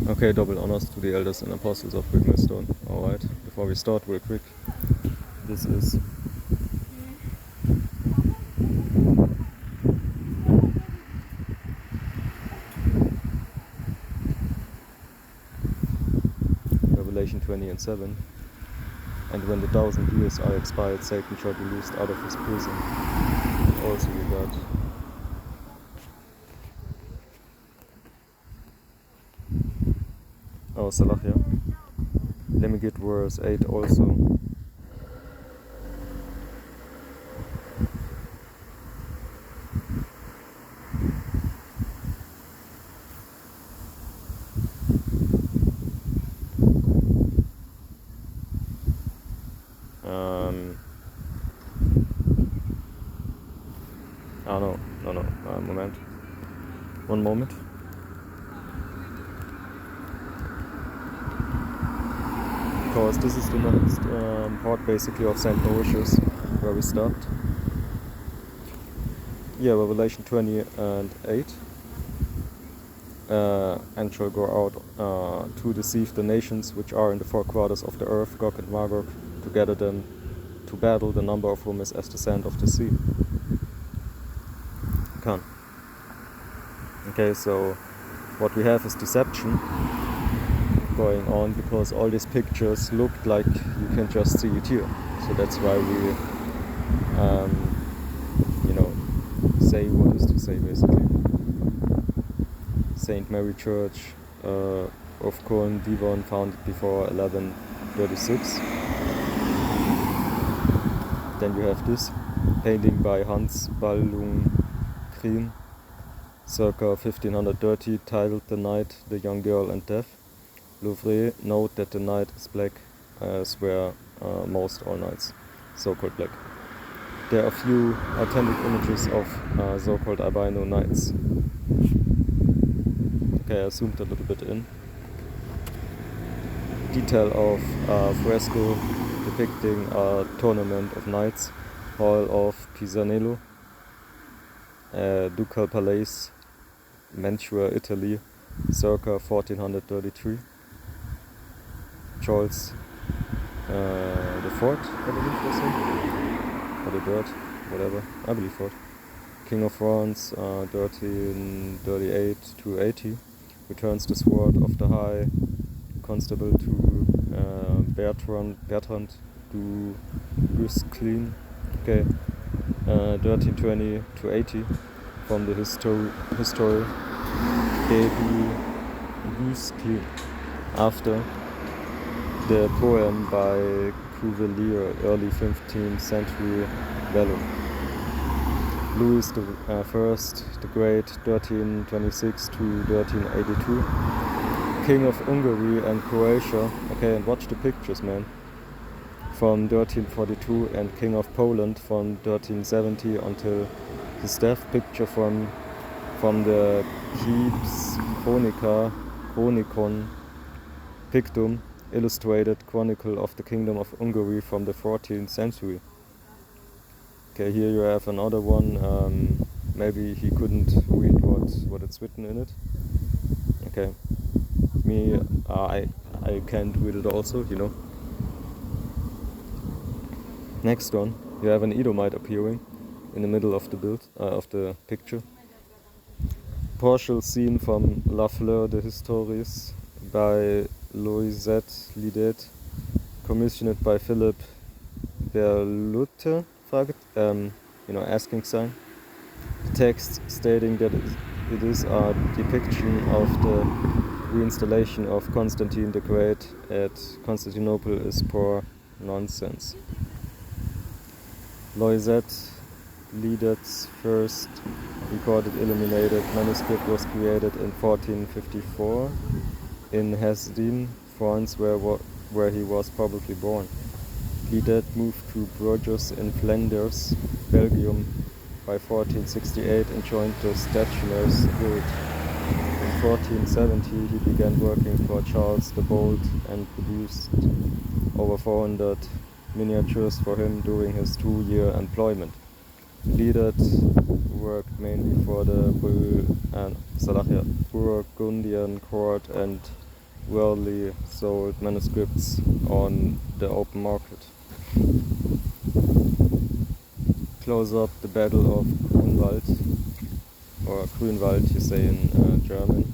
Okay, double honors to the elders and apostles of Great Millstone. Alright, before we start, real quick, this is Revelation 20 and 7. And when the 1,000 years are expired, Satan shall be loosed out of his prison. Also we got Salachia. Let me get verse 8 also. One moment. Because this is the next part basically of St. Mauritius, where we stopped. Yeah, Revelation 20 and 8. And shall go out to deceive the nations which are in the four quarters of the earth, Gog and Magog, to gather them to battle, the number of whom is as the sand of the sea. Can. Okay, so what we have is deception going on, because all these pictures look like you can just see it here. So that's why we, say what is to say basically. St. Mary Church of Coen Devon, founded before 1136. Then you have this painting by Hans Ballung-Green, circa 1530, titled The Night, the Young Girl and Death. Louvre, note that the night is black, as were most all nights, so-called black. There are a few authentic images of so-called albino nights. Okay, I zoomed a little bit in. Detail of fresco depicting a tournament of knights, Hall of Pisanello, Ducal Palace, Mantua, Italy, circa 1433. Charles the Fourth, I believe was it, or the Third, whatever, I believe Fourth. King of France, 1338 to 80, returns the sword of the High Constable to Bertrand du Guesclin. Okay, 1320 to 80, from the history Guesclin, after the poem by Cuvelier, early 15th century vellum. Louis I the Great, 1326 to 1382, King of Hungary and Croatia. Okay, and watch the pictures, man. From 1342, and King of Poland from 1370 until his death. Picture from the Keeps Chronicon Pictum, illustrated chronicle of the Kingdom of Hungary from the 14th century. Okay, here you have another one. Maybe he couldn't read what it's written in it. Okay, me, I can't read it also, you know. Next one, you have an Edomite appearing in the middle of the of the picture. Partial scene from La Fleur de Historis by Loisette Lidet, commissioned by Philip Berlutte, asking sign. The text stating that it is a depiction of the reinstallation of Constantine the Great at Constantinople is pure nonsense. Loisette Lidet's first recorded illuminated manuscript was created in 1454 in Hesdin, France, where he was probably born. Lidet moved to Bruges in Flanders, Belgium, by 1468 and joined the Stationers' Guild. In 1470 he began working for Charles the Bold and produced over 400 miniatures for him during his 2-year employment. Lidet worked mainly for the Burgundian court and worldly sold manuscripts on the open market. Close up the Battle of Grunwald, or Grünwald you say in German.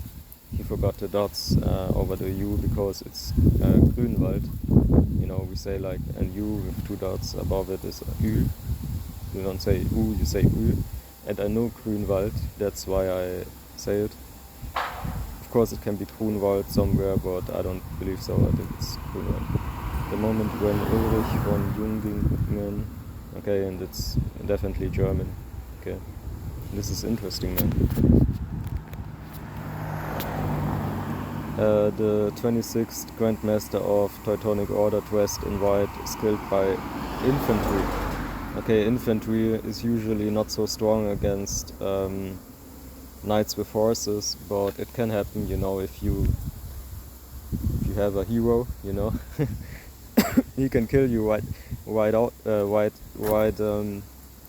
He forgot the dots over the U because it's Grünwald. You know, we say like an U with 2 dots above it is Ü. You don't say U, you say Ü. And I know Grünwald, that's why I say it. Of course it can be Grunwald somewhere, but I don't believe so. I think it's Grünwald. The moment when Ulrich von Jungingen, okay, and it's definitely German. Okay, this is interesting, man. The 26th Grandmaster of Teutonic Order dressed in white is killed by infantry. Okay, infantry is usually not so strong against knights with horses, but it can happen, you know, if you have a hero, you know. He can kill you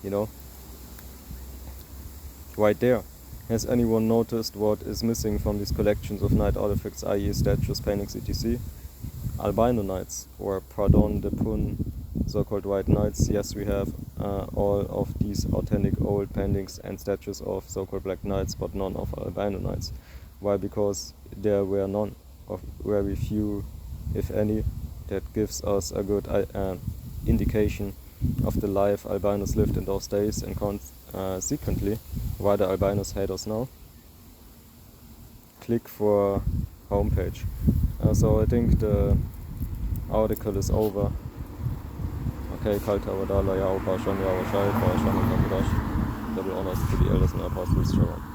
you know, right there. Has anyone noticed what is missing from these collections of knight artifacts, i.e. statues, paintings, etc.? Albino knights, or pardon de pun, so-called white knights. Yes, we have all of these authentic old paintings and statues of so-called black knights, but none of albino knights. Why? Because there were none, of very few, if any. That gives us a good indication of the life albinos lived in those days, and consequently why the albinos hate us now. Click for homepage. So I think the article is over. Okay, Kalta Wadala, Yao Pashan, Yao Shai, Pashan, Double honors to the elders and apostles, Shalom.